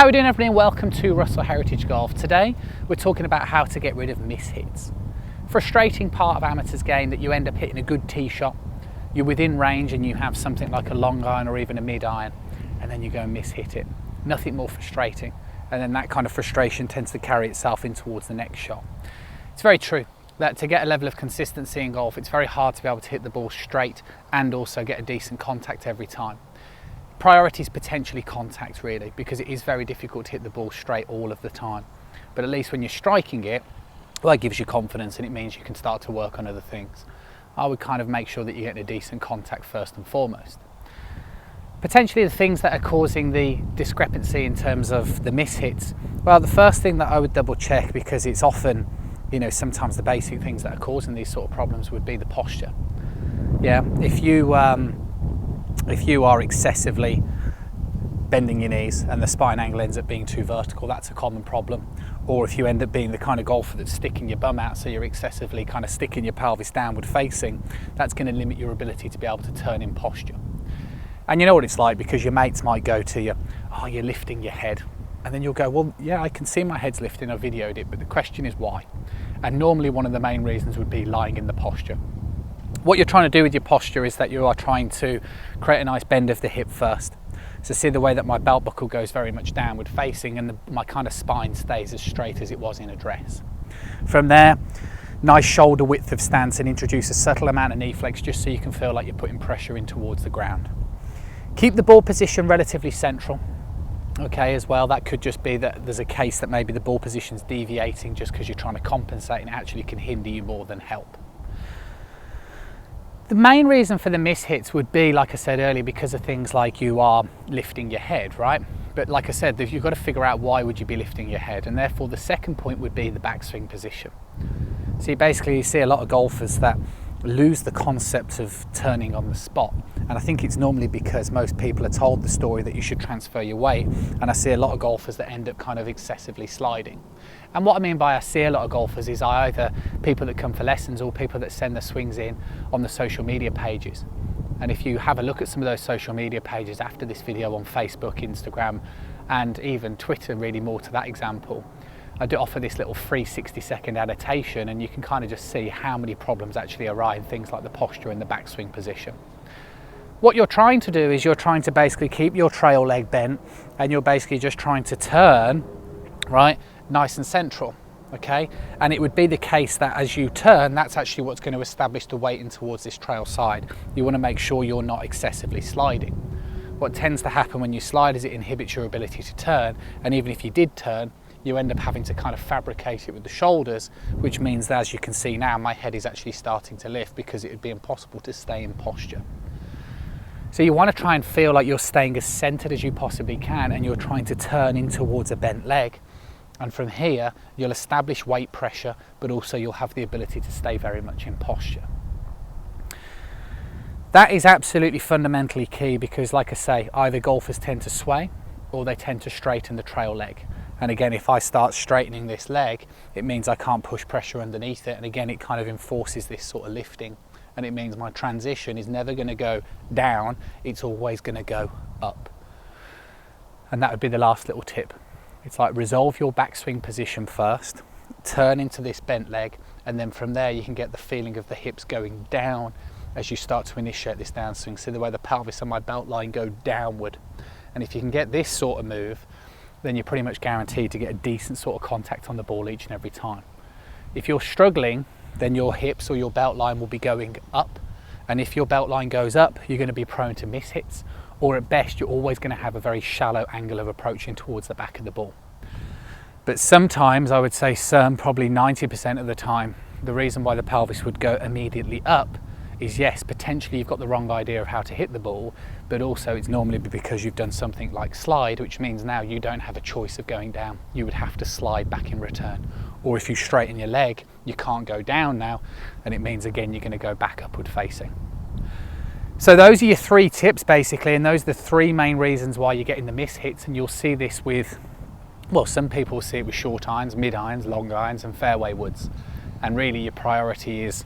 how are we doing, everybody, and welcome to Russell Heritage Golf. Today we're talking about how to get rid of mishits. Frustrating part of amateurs game that you end up hitting a good tee shot, you're within range and you have something like a long iron or even a mid iron, and then you go and mishit it. Nothing more frustrating, and then that kind of frustration tends to carry itself in towards the next shot. It's very true that to get a level of consistency in golf, it's very hard to be able to hit the ball straight and also get a decent contact every time. Priority is potentially contact, really, because it is very difficult to hit the ball straight all of the time. But at least when you're striking it, well, it gives you confidence and it means you can start to work on other things. I would kind of make sure that you're getting a decent contact first and foremost. Potentially the things that are causing the discrepancy in terms of the mishits, well, the first thing that I would double check, because it's often, sometimes the basic things that are causing these sort of problems, would be the posture. Yeah, if you are excessively bending your knees and the spine angle ends up being too vertical, that's a common problem. Or if you end up being the kind of golfer that's sticking your bum out, so you're excessively kind of sticking your pelvis downward facing, that's going to limit your ability to be able to turn in posture. And you know what it's like, because your mates might go to you, oh, you're lifting your head. And then you'll go, well, yeah, I can see my head's lifting, I videoed it, but the question is why? And normally one of the main reasons would be lying in the posture. What you're trying to do with your posture is that you are trying to create a nice bend of the hip first. So see the way that my belt buckle goes very much downward facing, and my kind of spine stays as straight as it was in a dress. From there, nice shoulder width of stance, and introduce a subtle amount of knee flex just so you can feel like you're putting pressure in towards the ground. Keep the ball position relatively central. Okay, as well, that could just be that there's a case that maybe the ball position's deviating just because you're trying to compensate, and it actually can hinder you more than help. The main reason for the mishits would be, like I said earlier, because of things like you are lifting your head, right? But like I said, you've got to figure out why would you be lifting your head, and therefore the second point would be the backswing position. So you see a lot of golfers that lose the concept of turning on the spot, and I think it's normally because most people are told the story that you should transfer your weight, and I see a lot of golfers that end up kind of excessively sliding. And what I mean by I see a lot of golfers is either people that come for lessons or people that send their swings in on the social media pages. And if you have a look at some of those social media pages after this video on Facebook, Instagram, and even Twitter, really more to that example, I do offer this little free 60-second annotation, and you can kind of just see how many problems actually arise in things like the posture and the backswing position. What you're trying to do is you're trying to basically keep your trail leg bent, and you're basically just trying to turn, right, nice and central, okay? And it would be the case that as you turn, that's actually what's going to establish the weight in towards this trail side. You want to make sure you're not excessively sliding. What tends to happen when you slide is it inhibits your ability to turn, and even if you did turn, you end up having to kind of fabricate it with the shoulders, which means that, as you can see now, my head is actually starting to lift because it would be impossible to stay in posture. So you want to try and feel like you're staying as centered as you possibly can, and you're trying to turn in towards a bent leg. And from here, you'll establish weight pressure, but also you'll have the ability to stay very much in posture. That is absolutely fundamentally key, because like I say, either golfers tend to sway or they tend to straighten the trail leg. And again, if I start straightening this leg, it means I can't push pressure underneath it. And again, it kind of enforces this sort of lifting. And it means my transition is never going to go down, it's always going to go up. And that would be the last little tip. It's like resolve your backswing position first, turn into this bent leg, and then from there you can get the feeling of the hips going down as you start to initiate this downswing. See the way the pelvis and my belt line go downward. And if you can get this sort of move, then you're pretty much guaranteed to get a decent sort of contact on the ball each and every time. If you're struggling, then your hips or your belt line will be going up. And if your belt line goes up, you're going to be prone to mishits, or at best, you're always going to have a very shallow angle of approaching towards the back of the ball. But sometimes, I would say probably 90% of the time, the reason why the pelvis would go immediately up is, yes, potentially you've got the wrong idea of how to hit the ball, but also it's normally because you've done something like slide, which means now you don't have a choice of going down. You would have to slide back in return. Or if you straighten your leg, you can't go down now, and it means again you're going to go back upward facing. So those are your three tips basically, and those are the three main reasons why you're getting the mishits. And you'll see this with, well, some people will see it with short irons, mid irons, long irons, and fairway woods. And really your priority is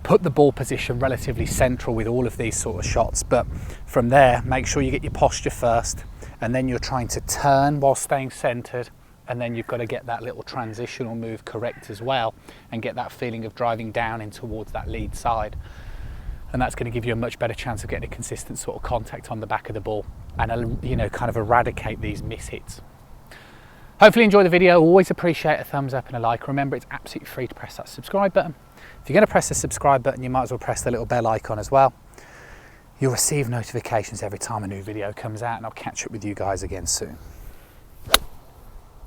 put the ball position relatively central with all of these sort of shots, but from there make sure you get your posture first, and then you're trying to turn while staying centered, and then you've got to get that little transitional move correct as well and get that feeling of driving down in towards that lead side. And that's going to give you a much better chance of getting a consistent sort of contact on the back of the ball and, you know, kind of eradicate these miss hits. Hopefully you enjoy the video. Always appreciate a thumbs up and a like. Remember, it's absolutely free to press that subscribe button. If you're going to press the subscribe button, you might as well press the little bell icon as well. You'll receive notifications every time a new video comes out, and I'll catch up with you guys again soon.